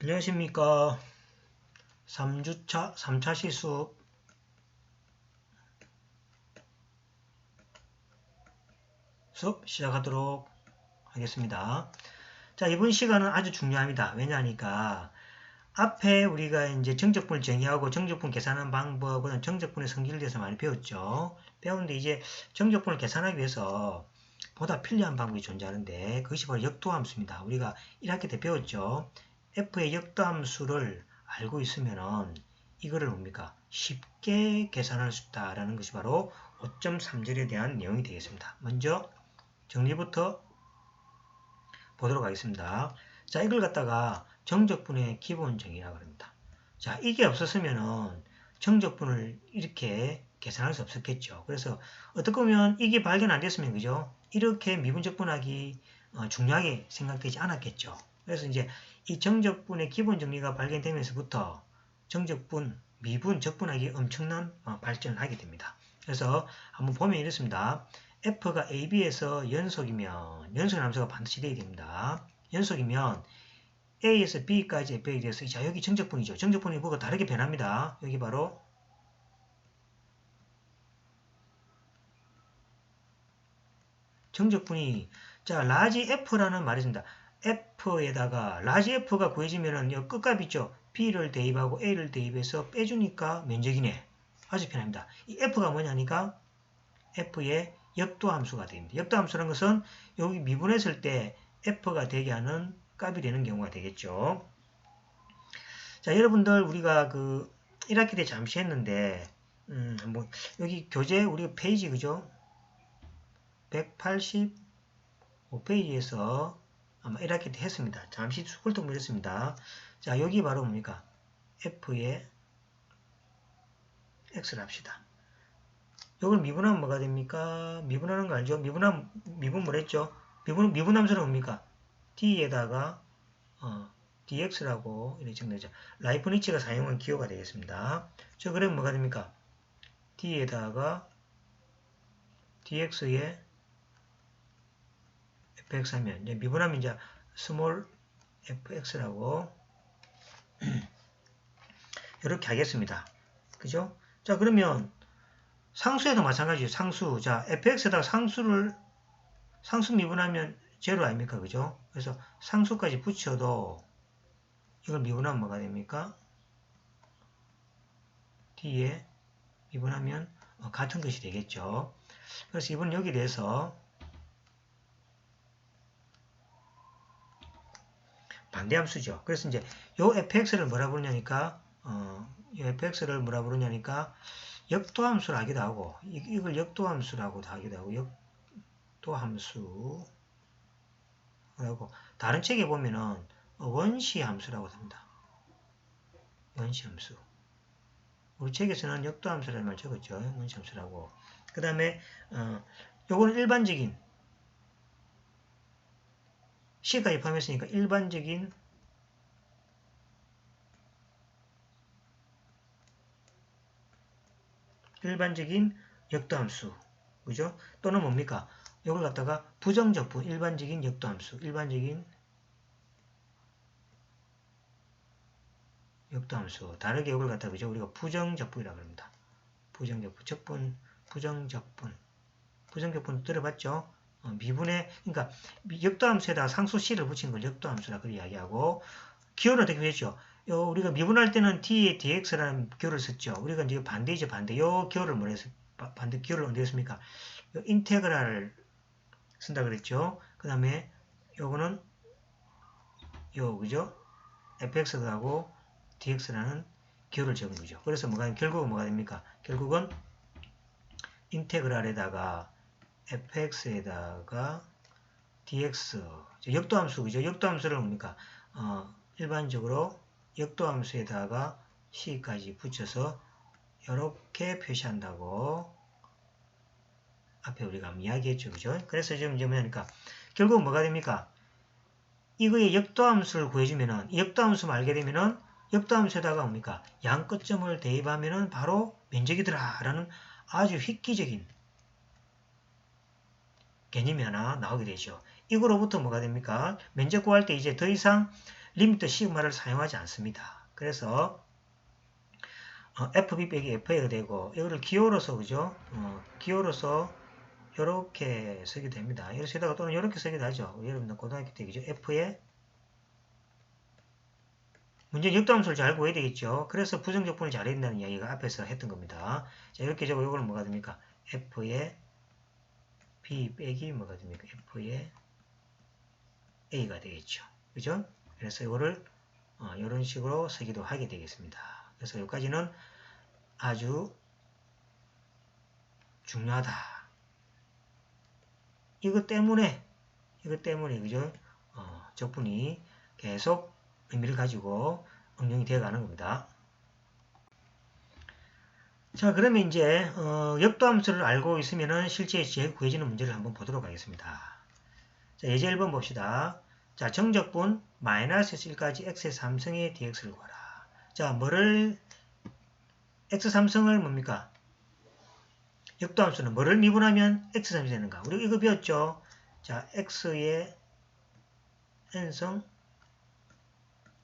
안녕하십니까. 3차 실수 수업 시작하도록 하겠습니다. 자, 이번 시간은 아주 중요합니다. 왜냐하니까 앞에 우리가 이제 정적분을 정의하고 정적분 계산하는 방법은 정적분의 성질에 대해서 많이 배웠죠. 배웠는데 이제 정적분을 계산하기 위해서 보다 편리한 방법이 존재하는데 그것이 바로 역도함수입니다. 우리가 1학기 때 배웠죠. f의 역도함수를 알고 있으면은 이거를 뭡니까? 쉽게 계산할 수 있다라는 것이 바로 5.3절에 대한 내용이 되겠습니다. 먼저 정리부터 보도록 하겠습니다. 자, 이걸 갖다가 정적분의 기본 정의라고 합니다. 자, 이게 없었으면은 정적분을 이렇게 계산할 수 없었겠죠. 그래서 어떻게 보면 이게 발견 안 됐으면 그죠? 이렇게 미분적분하기 중요하게 생각되지 않았겠죠. 그래서 이제 이 정적분의 기본 정리가 발견되면서부터 정적분, 미분, 적분하기 엄청난 발전을 하게 됩니다. 그래서 한번 보면 이렇습니다. f가 ab에서 연속이면 연속 함수가 반드시 되어야 됩니다. 연속이면 a에서 b까지 f에 대해서 자 여기 정적분이죠. 정적분이 뭐가 다르게 변합니다. 여기 바로 정적분이 자 라지 f라는 말이 있습니다. f에다가 라지 f가 구해지면은 이 끝값 있죠. b를 대입하고 a를 대입해서 빼주니까 면적이네. 아주 편합니다. 이 f가 뭐냐니까 f의 역도함수가 됩니다. 역도함수라는 것은 여기 미분했을 때 f가 되게 하는 값이 되는 경우가 되겠죠. 자, 여러분들 우리가 그 1학기 때 잠시 했는데 뭐 여기 교재 우리가 페이지 그죠? 185페이지에서 아마 1학기 때 했습니다. 잠시 훑어보겠습니다 자, 여기 바로 뭡니까? f의 x를 합시다. 이걸 미분하면 뭐가 됩니까? 미분하는 거 알죠? 미분 뭐랬죠? 미분함수는 뭡니까? d에다가 dx라고 이렇게 정되죠. 라이프니츠가 사용한 기호가 되겠습니다. 저 그럼 뭐가 됩니까? d에다가 dx에 fx 하면 이제 미분하면 이제 스몰 fx라고 이렇게 하겠습니다. 그죠? 자 그러면 상수에도 마찬가지죠. 상수. 자 fx에다가 상수 미분하면 제로 아닙니까? 그죠? 그래서 상수까지 붙여도 이걸 미분하면 뭐가 됩니까? d에 미분하면 같은 것이 되겠죠. 그래서 이번 여기에 대해서 반대함수죠. 그래서 이제 요 fx를 뭐라 부르냐니까 이 fx를 뭐라 부르냐니까 역도함수를 하기도 하고 이걸 역도함수라고도 하기도 하고 역도함수라고 다른 책에 보면은 원시함수라고 합니다. 원시함수. 우리 책에서는 역도함수라는 말 적었죠. 원시함수라고. 그 다음에 요거는 일반적인 C까지 포함했으니까 일반적인 역도함수. 그죠? 또는 뭡니까? 이걸 갖다가 부정적분, 일반적인 역도함수, 일반적인 역도함수. 다르게 이걸 갖다가 그죠? 우리가 부정적분이라고 합니다. 부정적분, 적분, 부정적분. 부정적분 들어봤죠? 미분의, 그러니까 역도함수에다가 상수 C를 붙인 걸 역도함수라고 이야기하고, 기호는 어떻게 되죠? 우리가 미분할 때는 D에 dx라는 기호를 썼죠. 우리가 이제 반대이죠, 반대. 요 기호를 뭐라 했어요? 반대 기호를 언제 했습니까? 인테그랄 쓴다 그랬죠. 그 다음에 요거는 그죠? fx하고 dx라는 기호를 적은 거죠. 그래서 결국은 뭐가 됩니까? 결국은 인테그랄에다가 fx에다가 dx 역도함수 그죠? 역도함수를 뭡니까? 일반적으로 역도함수에다가 c까지 붙여서 이렇게 표시한다고 앞에 우리가 이야기했죠. 그죠? 그래서 지금 이제 뭐냐니까 결국 뭐가 됩니까? 이거의 역도함수를 구해주면은 역도함수 알게 되면은 역도함수에다가 뭡니까? 양끝점을 대입하면은 바로 면적이더라 라는 아주 획기적인 개념이 하나 나오게 되죠. 이거로부터 뭐가 됩니까? 면적 구할 때 이제 더 이상 리미터 시그마를 사용하지 않습니다. 그래서 FB 빼기 FA가 되고 이거를 기호로서 그죠? 기호로서 이렇게 쓰게 됩니다. 이렇게 쓰다가 또는 이렇게 쓰기도 하죠. 여러분들 고등학교 때 그죠? F에 문제는 역도함수를 잘 구해야 되겠죠. 그래서 부정적분을 잘해야 된다는 이야기가 앞에서 했던 겁니다. 자, 이렇게 적고 이거는 뭐가 됩니까? F에 B 빼기 뭐가 됩니까? F에 A가 되겠죠. 그죠? 그래서 이거를 이런 식으로 쓰기도 하게 되겠습니다. 그래서 여기까지는 아주 중요하다. 이것 때문에 그죠? 적분이 계속 의미를 가지고 응용이 되어 가는 겁니다. 자, 그러면 이제 역도함수를 알고 있으면은 실제 구해지는 문제를 한번 보도록 하겠습니다. 자, 예제 1번 봅시다. 자, 정적분 마이너스 1까지 x의 3승의 dx를 구하라. 자, 뭐를 x 3승을 뭡니까? 역도함수는 뭐를 미분하면 x 3승이 되는가? 우리 이거 배웠죠? 자, x의 n승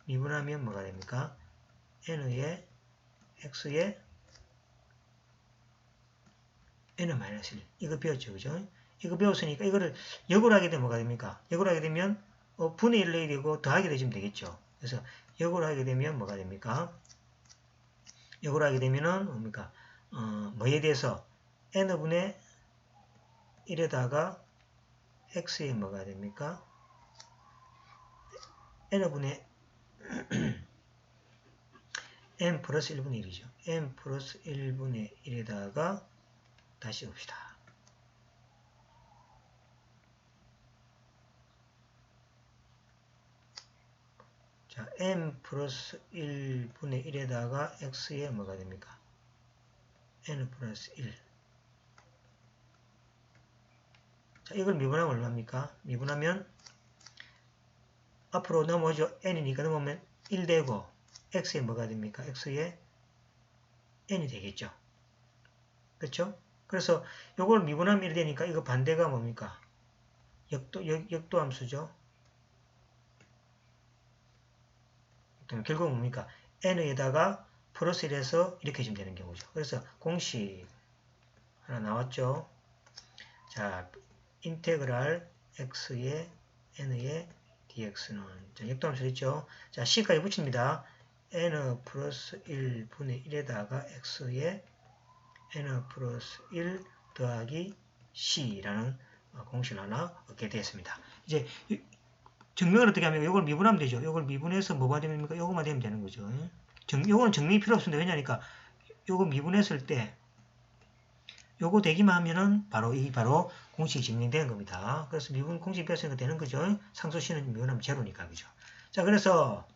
미분하면 뭐가 됩니까? n의 x의 n-1 이거 배웠죠, 그죠? 이거 배웠으니까 이거를 역으로 하게 되면 뭐가 됩니까? 역으로 하게 되면 분의 1을 해야 되고 더하게 되시면 되겠죠. 그래서 역으로 하게 되면 뭐가 됩니까? 역으로 하게 되면은 뭡니까? 뭐에 대해서 n분의 1에다가 x에 뭐가 됩니까? n분의 n 플러스 1분의 1이죠. n 플러스 1분의 1에다가 다시 봅시다. 자, n 플러스 1분의 1에다가 x에 뭐가 됩니까? n 플러스 1. 자, 이걸 미분하면 얼마입니까? 미분하면 앞으로 넘어오죠. n이니까 넘어오면 1 되고 x에 뭐가 됩니까? x에 n이 되겠죠. 그렇죠? 그래서 요걸 미분하면 1이 되니까 이거 반대가 뭡니까? 역도함수죠. 결국 뭡니까? n에다가 플러스 1해서 이렇게 해주면 되는 경우죠. 그래서 공식 하나 나왔죠. 자, 인테그랄 x의 n의 dx는 자, 역도함수 있죠. 자, c까지 붙입니다. n 플러스 1분의 1에다가 x의 n 플러스 1 더하기 c라는 공식을 하나 얻게 되었습니다. 이제 증명을 어떻게 하면 이걸 미분하면 되죠. 이걸 미분해서 뭐가 됩니까? 요거만 되면 되는 거죠. 요거는 증명이 필요 없습니다. 왜냐니까 요거 미분했을 때 요거 되기만 하면은 바로 공식이 증명되는 겁니다. 그래서 미분 공식 배웠으니까 되는 거죠. 상수씨는 미분하면 제로니까 그죠. 자, 그래서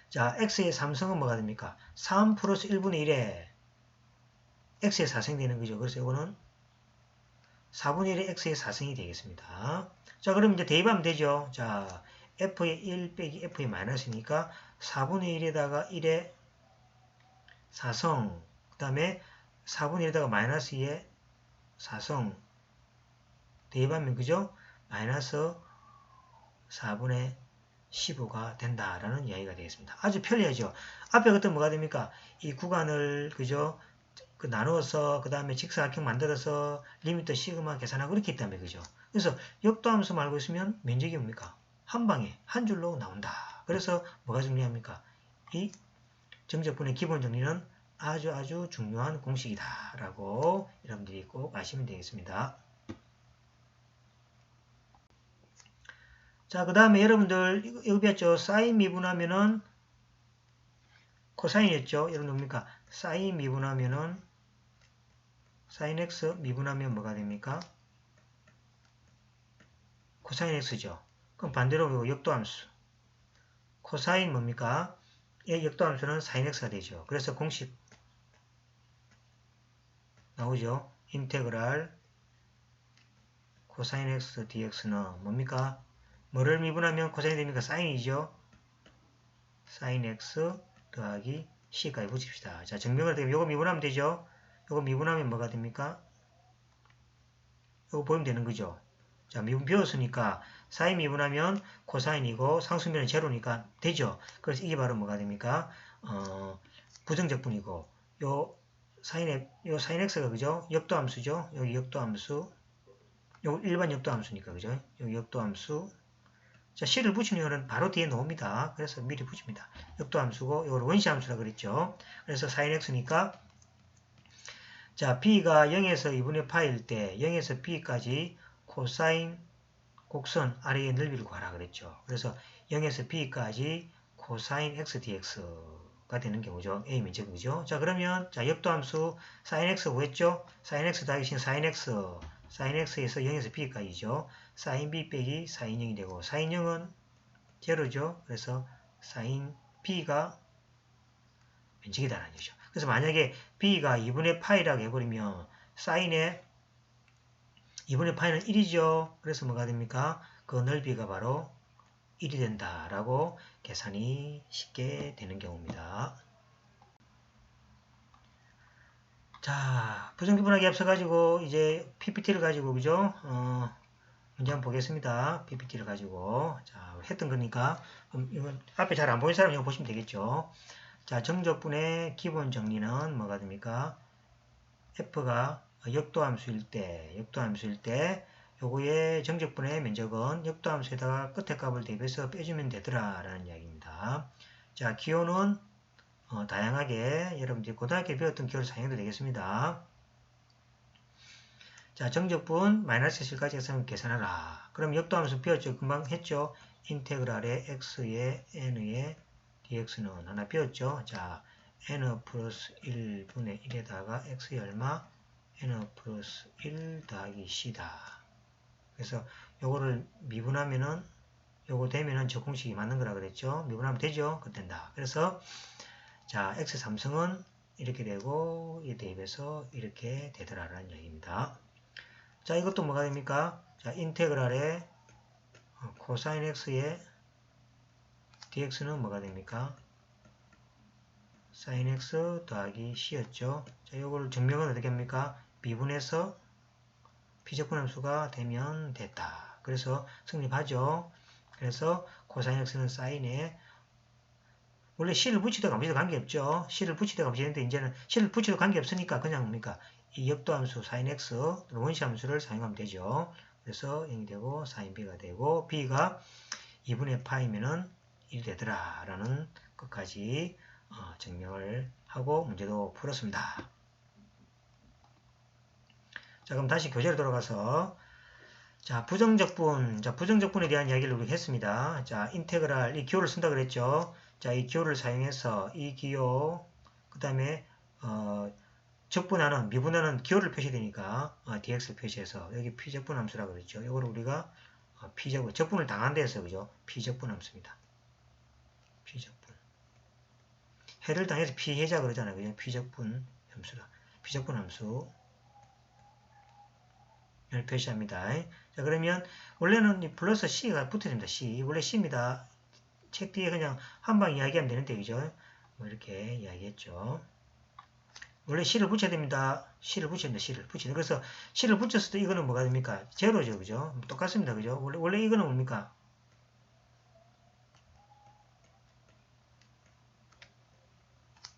자, x의 3승은 뭐가 됩니까? 3 플러스 1분의 1에 x의 4승이 되는 거죠. 그래서 이거는 4분의 1의 x의 4승이 되겠습니다. 자, 그럼 이제 대입하면 되죠. 자, f의 1 빼기 f의 마이너스니까 4분의 1에다가 1의 4승, 그 다음에 4분의 1에다가 마이너스 2의 4승 대입하면 그죠? 마이너스 4분의 15가 된다라는 이야기가 되겠습니다. 아주 편리하죠. 앞에 그때 뭐가 됩니까? 이 구간을 그죠? 나누어서 그 다음에 직사각형 만들어서 리미터 시그마 계산하고 이렇게 있다며 그죠? 그래서 역도함수 알고 있으면 면적이 뭡니까? 한 방에 한 줄로 나온다. 그래서 뭐가 중요합니까? 이 정적분의 기본 정리는 아주 중요한 공식이다 라고 여러분들이 꼭 아시면 되겠습니다. 자, 그 다음에 여러분들 이거 배웠죠? 사인 미분하면은 코사인이었죠? 여러분 뭡니까? 사인 미분하면은 사인 x 미분하면 뭐가 됩니까? 코사인 x죠. 그럼 반대로 역도함수. 코사인 뭡니까? 역도함수는 사인 x가 되죠. 그래서 공식 나오죠. 인테그랄 코사인 x dx는 뭡니까? 뭐를 미분하면 코사인이 됩니까? 사인이죠. 사인 x 더하기 c까지 붙입시다. 자, 증명을 되면 요거 미분하면 되죠. 요거 미분하면 뭐가 됩니까? 요거 보면 되는 거죠. 자, 미분 비웠으니까 사인 미분하면 코사인이고 상수면은 제로니까 되죠. 그래서 이게 바로 뭐가 됩니까? 부정적분이고 요 사인 x가 그죠? 역도함수죠. 여기 역도함수. 요 일반 역도함수니까 그죠? 여기 역도함수. 자, C를 붙이는 이유는 바로 뒤에 나옵니다. 그래서 미리 붙입니다. 역도함수고 이걸 원시함수라 그랬죠. 그래서 사인 x니까 자, b가 0에서 2분의 파일 때 0에서 b까지 코사인 곡선 아래의 넓이를 구하라 그랬죠. 그래서 0에서 b까지 코사인 x dx가 되는 경우죠. a 면적이죠. 자, 그러면 자, 역도함수 sin x 구했죠. sin x 더하기 sin x sin x에서 0에서 b까지죠. sin b 빼기 sin 0이 되고 sin 0은 제로죠. 그래서 sin b가 면적이다라는 거죠. 그래서 만약에 b가 2분의 파이라고 해버리면 사인의 2분의 파이는 1이죠. 그래서 뭐가 됩니까? 그 넓이가 바로 1이 된다라고 계산이 쉽게 되는 경우입니다. 자, 부정기분하기 앞서가지고 이제 PPT를 가지고 그죠? 문제 한번 보겠습니다. PPT를 가지고 자, 했던 거니까 이건 앞에 잘 안 보이는 사람 이거 보시면 되겠죠. 자, 정적분의 기본 정리는 뭐가 됩니까? F가 역도함수일 때 요거의 정적분의 면적은 역도함수에다가 끝에 값을 대입해서 빼주면 되더라 라는 이야기입니다. 자, 기호는 다양하게 여러분들이 고등학교에 배웠던 기호를 사용해도 되겠습니다. 자, 정적분 마이너스 1까지 해서 계산하라. 그럼 역도함수 배웠죠? 금방 했죠? 인테그랄의 x의 n의 dx는 하나 배웠죠? 자, n 플러스 1분의 1에다가 x의 얼마? n 플러스 1 더하기 c다. 그래서 요거를 미분하면은 요거 되면은 저 공식이 맞는 거라 그랬죠? 미분하면 되죠? 그 된다. 그래서 자, x 삼성은 이렇게 되고 이 대입해서 이렇게 되더라라는 얘기입니다. 자, 이것도 뭐가 됩니까? 자, 인테그랄의 코사인 x의 dx는 뭐가 됩니까? sin x 더하기 c였죠. 자, 이걸 증명은 어떻게 합니까? 미분해서 비적분함수가 되면 됐다. 그래서 성립하죠. 그래서 코사인 x는 사인에 원래 c를 붙이든 안 붙이든 관계없죠. c를 붙이든 안 붙이는데 이제는 c를 붙이도 관계없으니까 그냥 뭡니까? 이 역도함수 sin x 원시함수를 사용하면 되죠. 그래서 0이 되고 sin b가 되고 b가 2분의 파이면은 1이 되더라 라는 것까지 증명을 하고 문제도 풀었습니다. 자, 그럼 다시 교재로 돌아가서 자, 부정적분에 대한 이야기를 우리 했습니다. 자, 인테그랄 이 기호를 쓴다 그랬죠. 자, 이 기호를 사용해서 이 기호 그다음에 적분하는 미분하는 기호를 표시되니까 dx를 표시해서 여기 피적분함수라고 그랬죠. 이걸 우리가 적분을 당한 데서 그죠? 피적분함수입니다. 피적분. 해를 당해서 피해자 그러잖아요. 그죠? 피적분함수라. 피적분함수. 를 표시합니다. 자, 그러면 원래는 플러스 C가 붙어야 됩니다. C. 원래 C입니다. 책 뒤에 그냥 한방 이야기하면 되는데, 그죠? 뭐 이렇게 이야기했죠. 원래 C를 붙여야 됩니다. C를 붙여야 됩니다. C를 붙이는. 그래서 C를 붙였을 때 이거는 뭐가 됩니까? 제로죠. 그죠? 똑같습니다. 그죠? 원래 이거는 뭡니까?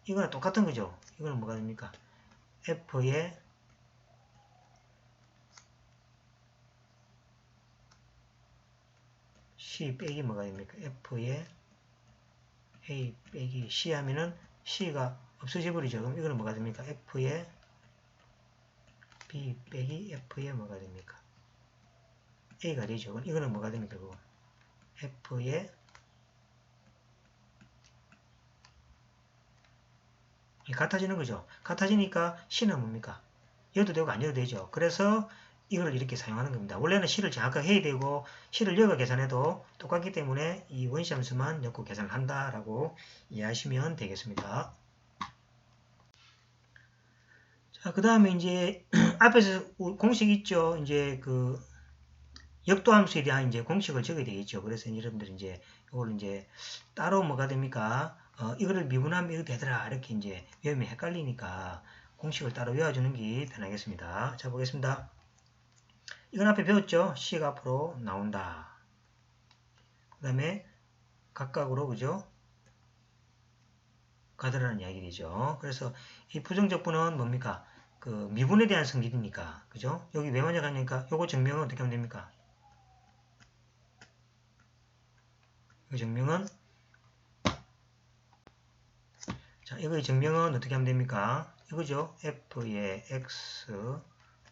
이거는 똑같은 거죠. 이거는 뭐가 됩니까? F의 C 빼기 뭐가 됩니까? F의 A 빼기 C 하면은 C가 없어져 버리죠. 그럼 이거는 뭐가 됩니까? F의 B 빼기 F의 뭐가 됩니까? A가 되죠. 그럼 이거는 뭐가 됩니까? 그거? F의 같아지는 거죠. 같아지니까 C는 뭡니까? 여도 되고 아니어도 되죠. 그래서 이걸 이렇게 사용하는 겁니다. 원래는 C를 정확하게 해야 되고 C를 여가 계산해도 똑같기 때문에 이 원시함수만 넣고 계산을 한다라고 이해하시면 되겠습니다. 자, 그 다음에 이제 앞에서 공식 있죠. 이제 그 역도함수에 대한 이제 공식을 적어야 되겠죠. 그래서 여러분들이 이제 이걸 이제 따로 뭐가 됩니까? 이거를 미분하면 이렇게 되더라. 이렇게 이제 외우면 헷갈리니까 공식을 따로 외워주는 게 편하겠습니다. 자, 보겠습니다. 이건 앞에 배웠죠? C가 앞으로 나온다. 그 다음에 각각으로 그죠? 가더라는 이야기 되죠. 그래서 이 부정적분은 뭡니까? 그 미분에 대한 성질이니까 그죠? 여기 왜 먼저 가니까 요거 증명은 어떻게 하면 됩니까? 이 증명은 자, 이거의 증명은 어떻게 하면 됩니까? 이거죠. f의 x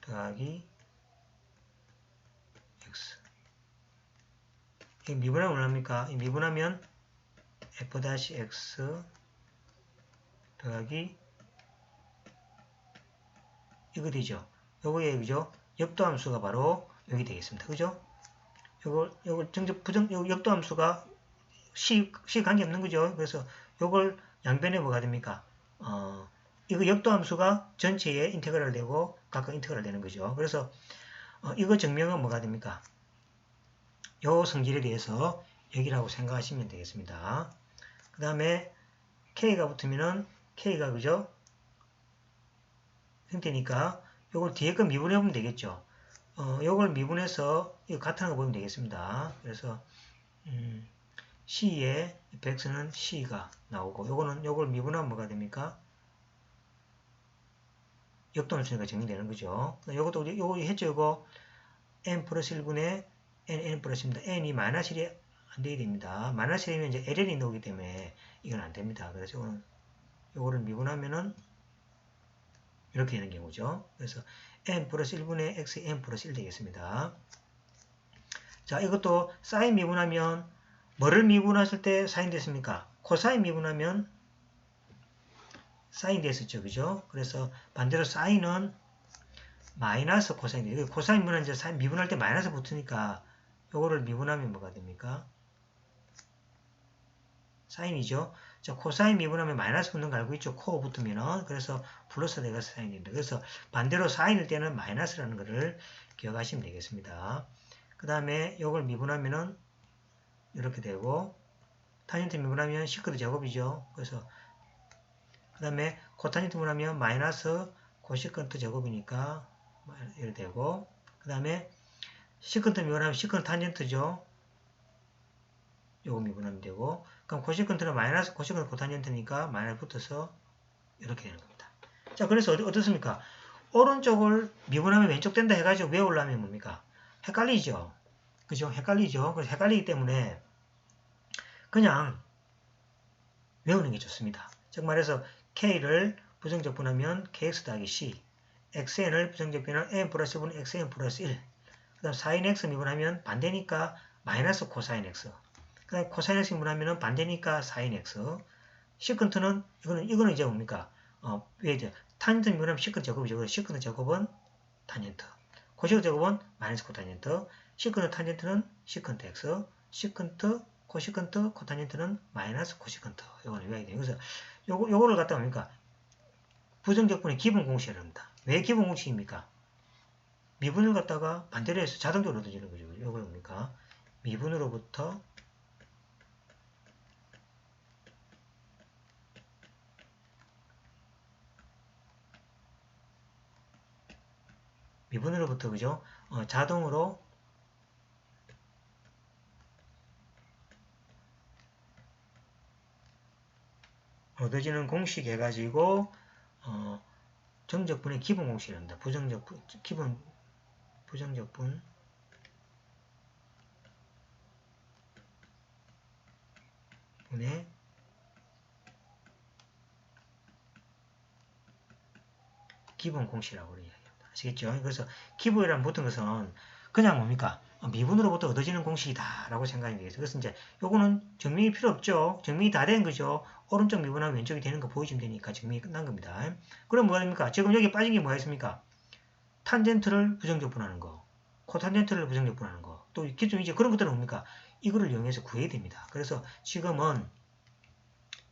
더하기 x. 이 미분하면 얼마입니까? 이 미분하면 f-x 더하기 이거 되죠. 요거의 그죠? 역도함수가 바로 여기 되겠습니다. 그죠? 요걸 요 역도함수가 C 관계없는 거죠. 그래서 요걸 양변에 뭐가 됩니까? 이거 역도함수가 전체에 인테그랄 되고 각각 인테그랄 되는 거죠. 그래서 이거 증명은 뭐가 됩니까? 요 성질에 대해서 여기라고 생각하시면 되겠습니다. 그 다음에 K가 붙으면은 K가 그죠? 형태니까 요걸 뒤에 거 미분해 보면 되겠죠. 요걸 미분해서 이거 같은 거 보면 되겠습니다. 그래서 C의 x는 C가 나오고 요걸 미분하면 뭐가 됩니까? 역도함수니까 정리되는 거죠. 요것도 요거 했죠. 요거 n 플러스 1분의 n 플러스 1입니다. n이 마이너스 1이 안 되게 됩니다. 마이너스 1이면 이제 ln이 나오기 때문에 이건 안 됩니다. 그래서 요거를 미분하면은 이렇게 되는 경우죠. 그래서 n 플러스 1분의 x n 플러스 1 되겠습니다. 자, 이것도 사인 미분하면 뭐를 미분하실 때 사인 됐습니까? 코사인 미분하면 사인 됐었죠. 그죠? 그래서 반대로 사인은 마이너스 코사인 돼요. 코사인 미분은 이제 사인 미분할 때 마이너스 붙으니까 요거를 미분하면 뭐가 됩니까? 사인이죠. 자, 코사인 미분하면 마이너스 붙는 거 알고 있죠? 코 붙으면은. 그래서 플러스 돼서 사인이 됩니다. 그래서 반대로 사인일 때는 마이너스라는 것을 기억하시면 되겠습니다. 그 다음에 요걸 미분하면은 이렇게 되고 탄젠트 미분하면 시커드 제곱이죠. 그래서 그 다음에 코탄젠트 미분하면 마이너스 코시컨트 제곱이니까 이렇게 되고 그 다음에 시컨트 미분하면 시컨트 탄젠트죠. 요거 미분하면 되고 그럼 코시컨트는 마이너스 코시컨트 코탄젠트니까 마이너스 붙어서 이렇게 되는 겁니다. 자, 그래서 어떻습니까? 오른쪽을 미분하면 왼쪽 된다 해가지고 외우려면 뭡니까? 헷갈리죠. 그죠? 헷갈리죠. 그래서 헷갈리기 때문에 그냥 외우는 게 좋습니다. 즉 말해서 K를 부정적분하면 KX 더하기 C, XN을 부정적분하면 N 플러스 1분 XN 플러스 1, 그 다음 sin X 미분하면 반대니까 마이너스 코사인 X, 그 다음 코사인 X 미분하면 반대니까 sin X, 시컨트는 이거는 이제 뭡니까? 왜 이제 탄젠트 미분하면 시컨트 제곱이죠. 시컨트 제곱은 탄젠트, 코시컨트 제곱은 마이너스 코탄젠트, 시컨트 탄젠트는 시컨트 X, 시컨트 코시컨트 코탄젠트는 마이너스 코시컨트. 요거는 외워야 돼요. 그래서 요거를 갖다 뭡니까? 부정적분의 기본 공식을 합니다. 왜 기본 공식입니까? 미분을 갖다가 반대로 해서 자동적으로 얻어지는 거죠. 요걸 뭡니까? 미분으로부터 그죠? 자동으로 얻어지는 공식 해가지고 정적분의 기본 공식을 합니다. 부정적분 분의 기본 공식이라고 이야기합니다. 아시겠죠? 그래서 기본이란 모든 것은 그냥 뭡니까? 미분으로부터 얻어지는 공식이다 라고 생각이 되겠어요. 그래서 이제 요거는 증명이 필요 없죠. 증명이 다 된 거죠. 오른쪽 미분하면 왼쪽이 되는 거 보여주면 되니까 증명이 끝난 겁니다. 그럼 뭐가 됩니까? 지금 여기 빠진 게 뭐가 있습니까? 탄젠트를 부정적분하는 거, 코탄젠트를 부정적분하는 거, 또 기존 이제 그런 것들은 뭡니까? 이거를 이용해서 구해야 됩니다. 그래서 지금은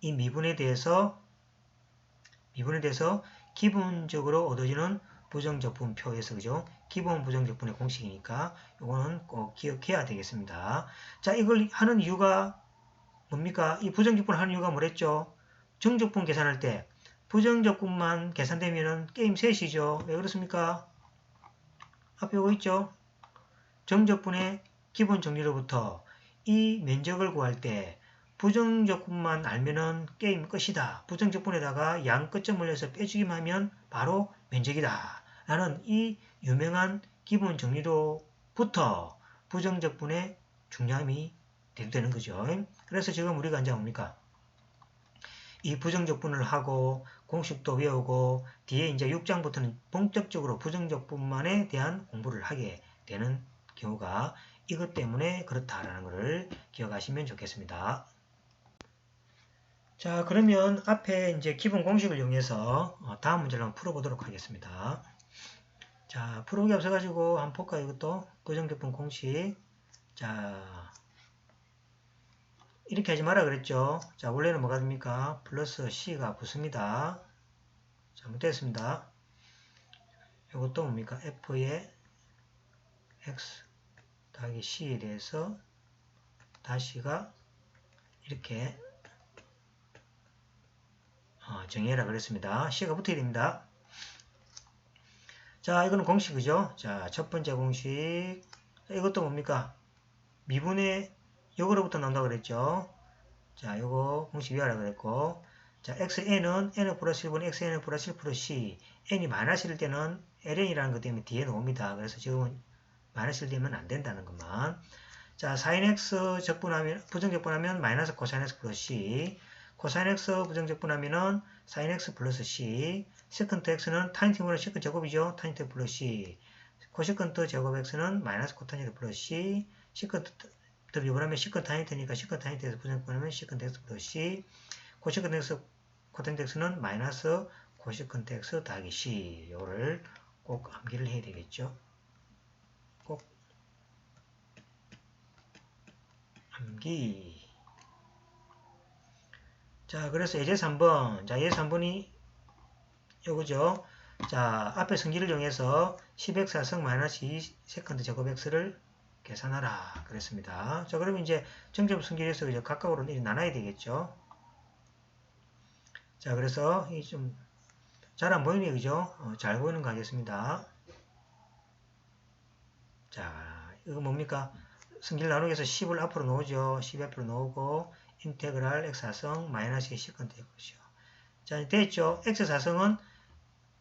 이 미분에 대해서 기본적으로 얻어지는 부정적분표에서 그죠? 기본 부정적분의 공식이니까 이거는 꼭 기억해야 되겠습니다. 자, 이걸 하는 이유가 뭡니까? 이 부정적분을 하는 이유가 뭐랬죠? 정적분 계산할 때 부정적분만 계산되면은 게임 셋이죠. 왜 그렇습니까? 앞에 이거 있죠? 정적분의 기본 정리로부터 이 면적을 구할 때 부정적분만 알면은 게임 끝이다. 부정적분에다가 양 끝점을 내서 빼주기만 하면 바로 면적이다. 라는 이 유명한 기본 정리로부터 부정적분의 중요함이 되는 거죠. 그래서 지금 우리가 이제 뭡니까? 이 부정적분을 하고 공식도 외우고 뒤에 이제 6장부터는 본격적으로 부정적분만에 대한 공부를 하게 되는 경우가 이것 때문에 그렇다라는 것을 기억하시면 좋겠습니다. 자, 그러면 앞에 이제 기본 공식을 이용해서 다음 문제를 한번 풀어보도록 하겠습니다. 자, 풀어보기 앞서가지고 한번 볼까요? 이것도 부정적분 공식. 자, 이렇게 하지 마라 그랬죠. 자, 원래는 뭐가 됩니까? 플러스 C가 붙습니다. 잘못됐습니다. 이것도 뭡니까? F의 X 더하기 C에 대해서 다시가 이렇게 정의해라 그랬습니다. C가 붙어야 됩니다. 자, 이거는 공식이죠. 자, 첫 번째 공식. 이것도 뭡니까? 미분의 요거로부터 나온다고 그랬죠. 자, 요거 공식 외워라 그랬고. 자, xn은 n 플러스 1분의 xn 플러스 1 플러스 c. n이 마이너스일 때는 ln이라는 것 때문에 뒤에 나옵니다. 그래서 지금은 마이너스일 되면 안 된다는 것만. 자, sin x 적분하면, 부정적분하면 마이너스 코사인 x 플러스 c. 코사인 x 부정적분하면은 sin x 플러스 c. 세컨트 x는 tan t분의 세컨트 제곱이죠. tan t 플러스 c. 코세컨트 제곱 x는 마이너스 코탄 x 플러스 c. 세컨트를 요구하면 세컨트 tan t니까 세컨트 tan t에서 부정적분하면 세컨트 x 플러스 c. 코세컨트 x 코탄 x는 마이너스 코세컨트 x 더하기 c. 요거를 꼭 암기를 해야 되겠죠. 꼭 암기. 자, 그래서 예제 3번. 자, 예제 3번이 요거죠. 자, 앞에 성질을 이용해서 10x 하승 마이너스 2 세컨드 제곱 x를 계산하라. 그랬습니다. 자, 그러면 이제 정점 성질에서 이제 각각으로 나눠야 되겠죠. 자, 그래서 이 좀 잘 안 보이네요. 그죠? 잘 보이는 거 하겠습니다. 자, 이거 뭡니까? 성질 나누기 위해서 10을 앞으로 놓으죠. 10이 앞으로 놓고 인테그랄 x4성 마이너스 2 세컨드 제곱이죠. 자, 됐죠? x4성은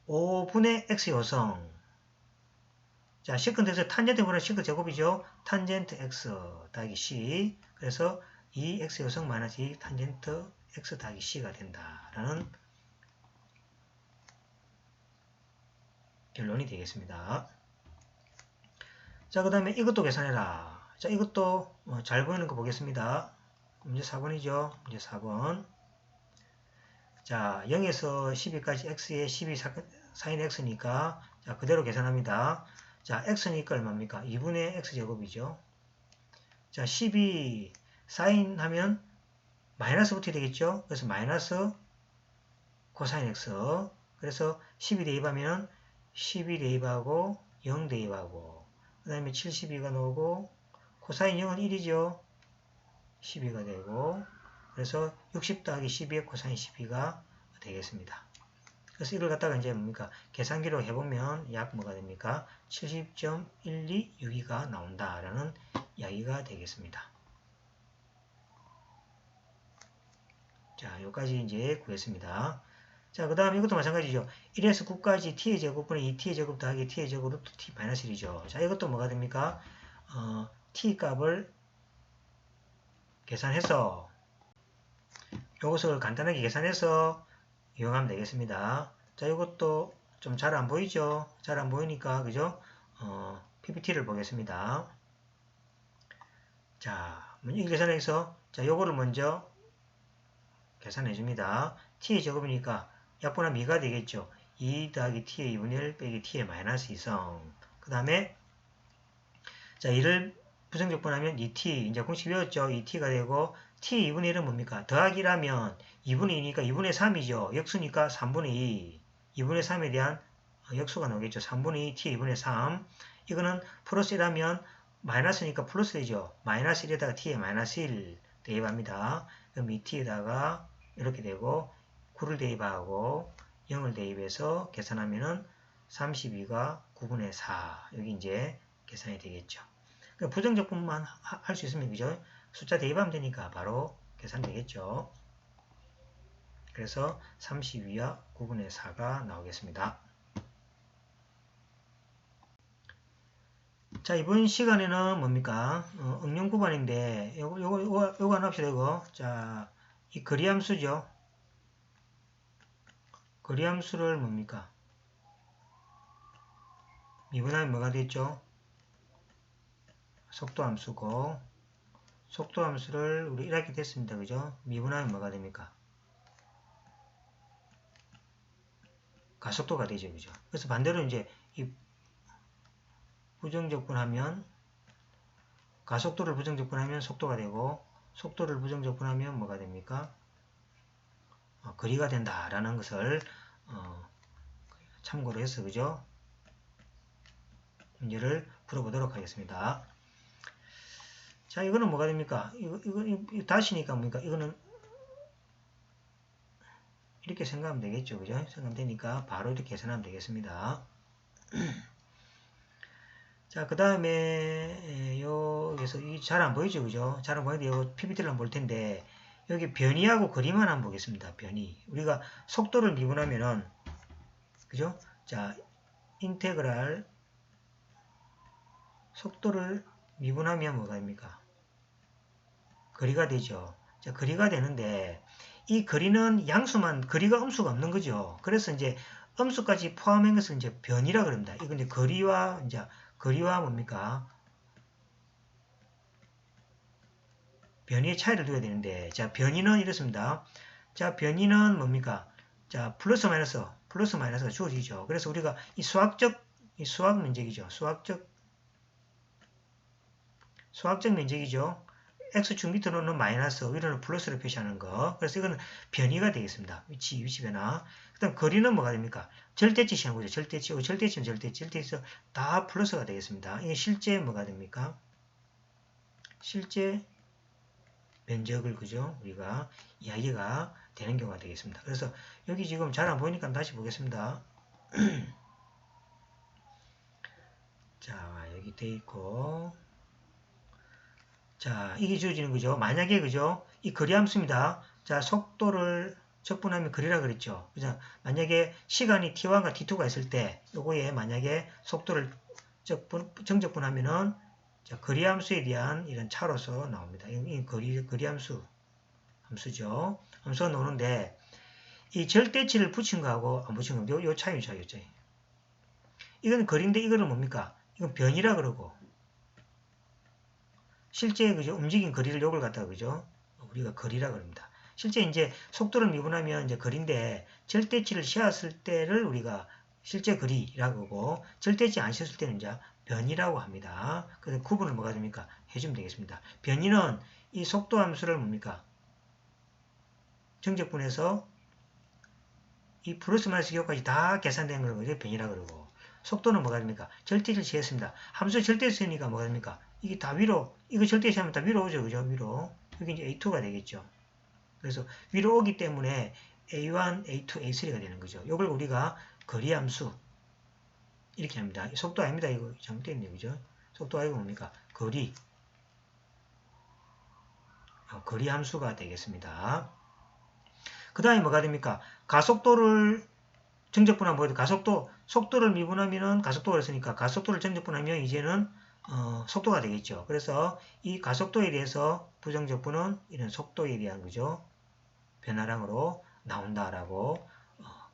5분의 x 요성. 자, 세컨드 x 탄젠트 분의 세컨드 제곱이죠. 탄젠트 x 더하기 c. 그래서 2x 요성 마이너스 2 탄젠트 x 더하기 c가 된다라는 결론이 되겠습니다. 자, 그 다음에 이것도 계산해라. 자, 이것도 잘 보이는 거 보겠습니다. 문제 4번이죠. 문제 4번. 자, 0에서 12까지 x에 12 sin x니까 자, 그대로 계산합니다. 자, x니까 얼마입니까? 2분의 x제곱이죠. 자, 12 sin 하면 마이너스 붙어야 되겠죠? 그래서 마이너스 코사인 x. 그래서 12 대입하면 12 대입하고 0 대입하고 그 다음에 72가 나오고 코사인 0은 1이죠. 12가 되고 그래서 60 더하기 12의 코사인 12가 되겠습니다. 그래서 이걸 갖다가 이제 뭡니까? 계산기로 해보면 약 뭐가 됩니까? 70.1262가 나온다라는 이야기가 되겠습니다. 자, 여기까지 이제 구했습니다. 자, 그 다음 이것도 마찬가지죠. 1에서 9까지 t의 제곱분의 2t의 제곱 더하기 t의 제곱 루트 t 마이너스 1이죠. 자, 이것도 뭐가 됩니까? t 값을 계산해서 이것을 간단하게 계산해서 이용하면 되겠습니다. 자, 이것도 좀 잘 안 보이죠? 잘 안 보이니까, 그죠? PPT를 보겠습니다. 자, 이 계산해서, 자, 요거를 먼저 계산해 줍니다. t의 제곱이니까 약분하면 2가 되겠죠. 2 더하기 t의 2분의 1 빼기 t의 마이너스 2성. 그 다음에, 자, 이를 부정적분하면 2t, 이제 공식 외웠죠? 2t가 되고, t 2분의 1은 뭡니까? 더하기라면 2분의 2니까 2분의 3이죠. 역수니까 3분의 2. 2분의 3에 대한 역수가 나오겠죠. 3분의 2, t 2분의 3. 이거는 플러스 1하면 마이너스니까 플러스 되죠. 마이너스 1에다가 t에 마이너스 1 대입합니다. 그럼 2t에다가 이렇게 되고 9를 대입하고 0을 대입해서 계산하면은 32가 9분의 4. 여기 이제 계산이 되겠죠. 그러니까 부정적분만 할 수 있으면 그죠? 숫자 대입하면 되니까 바로 계산되겠죠. 그래서 32와 9분의 4가 나오겠습니다. 자, 이번 시간에는 뭡니까? 응용 구간인데, 요거 하나 합시다, 이거. 자, 이 거리함수죠. 거리함수를 뭡니까? 미분하면 뭐가 됐죠? 속도함수고, 속도함수를 우리 이렇게 됐습니다. 그죠? 미분하면 뭐가 됩니까? 가속도가 되죠. 그죠? 그래서 반대로 이제 이 부정적분하면 가속도를 부정적분하면 속도가 되고 속도를 부정적분하면 뭐가 됩니까? 거리가 된다라는 것을 참고로 해서 그죠? 문제를 풀어보도록 하겠습니다. 자, 이거는 뭐가 됩니까? 이거 다시니까 뭡니까? 이거는 이렇게 생각하면 되겠죠. 그죠? 생각하면 되니까 바로 이렇게 계산하면 되겠습니다. 자, 그 다음에 여기서 잘 안 보이죠, 그죠? 잘 안 보이는데 이거 PPT를 한번 볼 텐데 여기 변이하고 거리만 한번 보겠습니다. 변이. 우리가 속도를 미분하면은 그죠? 자, 인테그랄 속도를 미분하면 뭐가 됩니까? 거리가 되죠. 자, 거리가 되는데 이 거리는 양수만 거리가 음수가 없는 거죠. 그래서 이제 음수까지 포함한 것을 이제 변이라 그럽니다. 이건 이제 거리와 뭡니까? 변이의 차이를 두어야 되는데, 자, 변이는 이렇습니다. 자, 변이는 뭡니까? 자, 플러스 마이너스가 주어지죠. 그래서 우리가 이 수학 면적이죠. 수학적 면적이죠. x축 밑으로는 마이너스, 위로는 플러스를 표시하는 거. 그래서 이거는 변이가 되겠습니다. 위치 변화. 그 다음 거리는 뭐가 됩니까? 절대치시한 거죠. 절대치면 절대치 다 플러스가 되겠습니다. 이게 실제 뭐가 됩니까? 실제 면적을 그죠? 우리가 이야기가 되는 경우가 되겠습니다. 그래서 여기 지금 잘 안 보이니까 다시 보겠습니다. 자, 여기 돼 있고 자, 이게 주어지는 거죠. 만약에 그죠? 이 거리함수입니다. 자, 속도를 적분하면 거리라 그랬죠. 그죠? 만약에 시간이 t1과 t2가 있을 때 요거에 만약에 속도를 정적분하면은 자, 거리함수에 대한 이런 차로서 나옵니다. 이 거리함수죠. 함수가 나오는데 이 절대치를 붙인 거하고 안 붙인 거, 요 차이죠. 이건 거리인데 이거는 뭡니까? 이건 변이라 그러고 실제 그죠? 움직인 거리를 요걸 갖다가 그죠? 우리가 거리라 그럽니다. 실제 이제 속도를 미분하면 이제 거리인데 절대치를 씌웠을 때를 우리가 실제 거리라고 하고 절대치 안 씌웠을 때는 이제 변이라고 합니다. 그래서 구분을 뭐가 됩니까? 해주면 되겠습니다. 변이는 이 속도 함수를 뭡니까? 정적분해서 이 플러스 마이너스 기호까지 다 계산된 걸 이제 변이라 그러고 속도는 뭐가 됩니까? 절대치를 씌웠습니다. 함수 절대치니까 뭐가 됩니까? 이게 다 위로, 이거 절대치하면 다 위로 오죠. 그죠? 위로. 여기 이제 A2가 되겠죠. 그래서 위로 오기 때문에 A1, A2, A3가 되는 거죠. 이걸 우리가 거리함수 이렇게 합니다. 속도 아닙니다. 이거 잘못됐네요. 그죠? 속도 아니고 뭡니까? 거리함수가 되겠습니다. 그 다음에 뭐가 됩니까? 가속도를 정적분하면 뭐예요? 속도를 미분하면은 가속도가 있으니까 가속도를 정적분하면 이제는 속도가 되겠죠. 그래서 이 가속도에 대해서 부정적분은 이런 속도에 대한 거죠. 변화량으로 나온다라고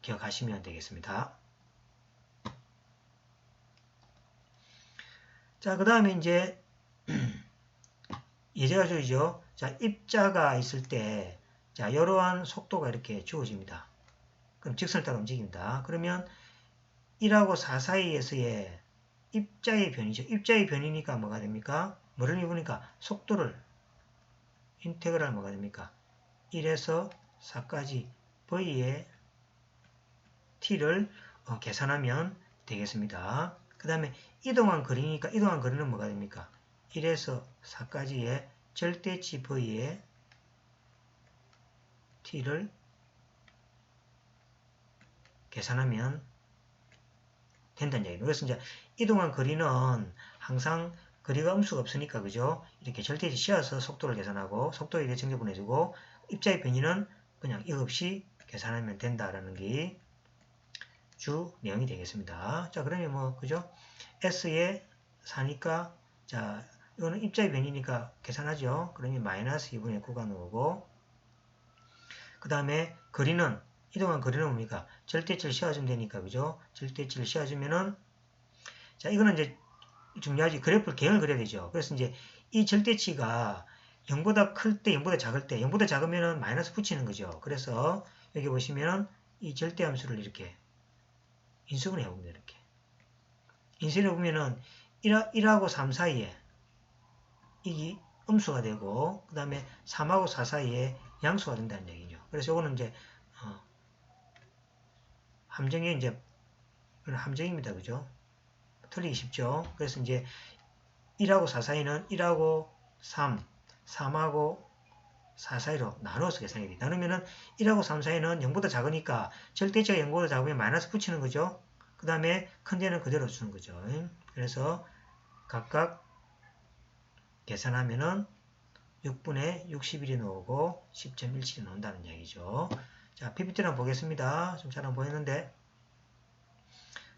기억하시면 되겠습니다. 자, 그 다음에 이제 예제가 주어지죠. 자, 입자가 있을 때 자, 이러한 속도가 이렇게 주어집니다. 그럼 직선을 따라 움직입니다. 그러면 1하고 4 사이에서의 입자의 변이죠. 입자의 변이니까 뭐가 됩니까? 뭐를 미분니까 속도를 인테그랄 뭐가 됩니까? 1에서 4까지 v의 t를 계산하면 되겠습니다. 그 다음에 이동한 거리니까 이동한 거리는 뭐가 됩니까? 1에서 4까지의 절대치 v의 t를 계산하면 된다는 얘기예요. 그래서 이제 이동한 거리는 항상 거리가 음수가 없으니까 그죠? 이렇게 절대치 씌워서 속도를 계산하고 속도에 대해 정적분 해주고 입자의 변위는 그냥 이거 없이 계산하면 된다라는 게 주 내용이 되겠습니다. 자 그러면 뭐 그죠? S에 4니까 자 이거는 입자의 변위니까 계산하죠. 그러면 마이너스 2분의 9가 나오고 그 다음에 거리는 이동한 거리는 뭡니까? 절대치를 씌워주면 되니까 그죠? 절대치를 씌워주면은 자 이거는 이제 중요하지. 그래프를 개형을 그려야 되죠. 그래서 이제 이 절대치가 0보다 클 때, 0보다 작을 때, 0보다 작으면은 마이너스 붙이는 거죠. 그래서 여기 보시면은 이 절대함수를 이렇게 인수분해 해봅니다. 이렇게. 인수분해 해보면은 1하고 3 사이에 이게 음수가 되고, 그 다음에 3하고 4 사이에 양수가 된다는 얘기죠. 그래서 이거는 이제, 함정이 이제, 함정입니다. 그죠? 틀리기 쉽죠? 그래서 이제 1하고 4 사이는 1하고 3, 3하고 4 사이로 나눠서 계산해야 돼. 나누면은 1하고 3 사이는 0보다 작으니까 절대치가 0보다 작으면 마이너스 붙이는 거죠. 그 다음에 큰 데는 그대로 주는 거죠. 그래서 각각 계산하면은 6분의 61이 나오고 10.17이 나온다는 얘기죠. 자, PPT를 한번 보겠습니다. 좀 잘 안 보이는데.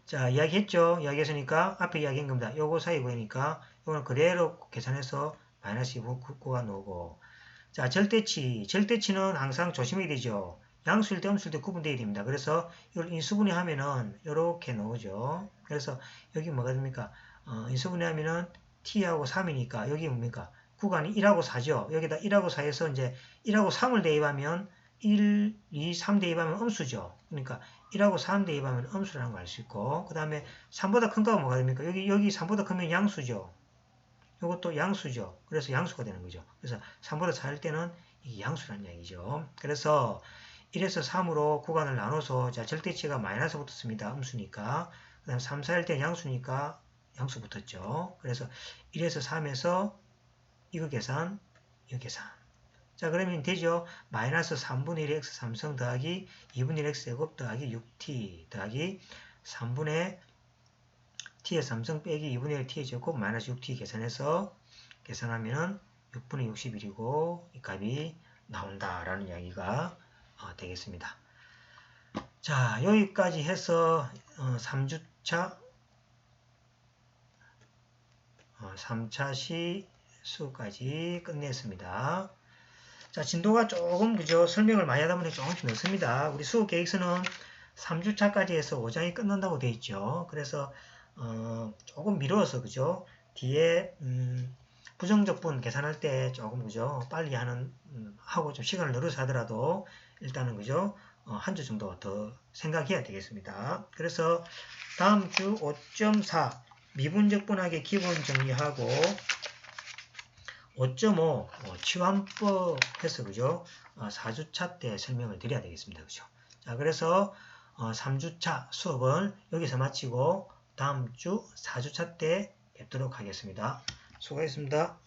자, 이야기했죠. 이야기했으니까 앞에 이야기한 겁니다. 요거 사이 보이니까 이거는 그대로 계산해서 마이너스 9가 나오고 자, 절대치는 항상 조심해야 되죠. 양수일 때 음수일 때 구분되어야 됩니다. 그래서 이걸 인수분해 하면은 이렇게 나오죠. 그래서 여기 뭐가 됩니까? 인수분해 하면은 t하고 3이니까 여기 뭡니까? 구간이 1하고 4죠. 여기다 1하고 4에서 이제 1하고 3을 대입하면 1, 2, 3 대입하면 음수죠. 그러니까 1하고 3 대입하면 음수라는 걸 알 수 있고 그 다음에 3보다 큰 거가 뭐가 됩니까? 여기 3보다 크면 양수죠. 이것도 양수죠. 그래서 양수가 되는 거죠. 그래서 3보다 작을 때는 이게 양수라는 얘기죠. 그래서 1에서 3으로 구간을 나눠서 자 절대치가 마이너스 붙었습니다. 음수니까. 그 다음 3, 4일 때 양수니까 양수 붙었죠. 그래서 1에서 3에서 이거 계산, 이거 계산. 자 그러면 되죠. 마이너스 3분의 1 x 3성 더하기 2분의 1 x 제곱 더하기 6t 더하기 3분의 t의 3성 빼기 2분의 1 t의 제곱 마이너스 6t 계산해서 계산하면 6분의 61이고 이 값이 나온다라는 이야기가 되겠습니다. 자 여기까지 해서 3주차 3차 시수까지 끝냈습니다. 자 진도가 조금 그죠 설명을 많이 하다 보니 조금씩 늦습니다. 우리 수업 계획서는 3주차까지 해서 5장이 끝난다고 되어 있죠. 그래서 조금 미뤄서 그죠 뒤에 부정적분 계산할 때 조금 그죠 빨리 하는 하고 좀 시간을 늘어서 하더라도 일단은 그죠 한 주 정도 더 생각해야 되겠습니다. 그래서 다음 주 5.4 미분적분학의 기본 정리하고 5.5 치환법 해서 그죠 4주차 때 설명을 드려야 되겠습니다. 그죠 자 그래서 3주차 수업을 여기서 마치고 다음 주 4주차 때 뵙도록 하겠습니다. 수고하셨습니다.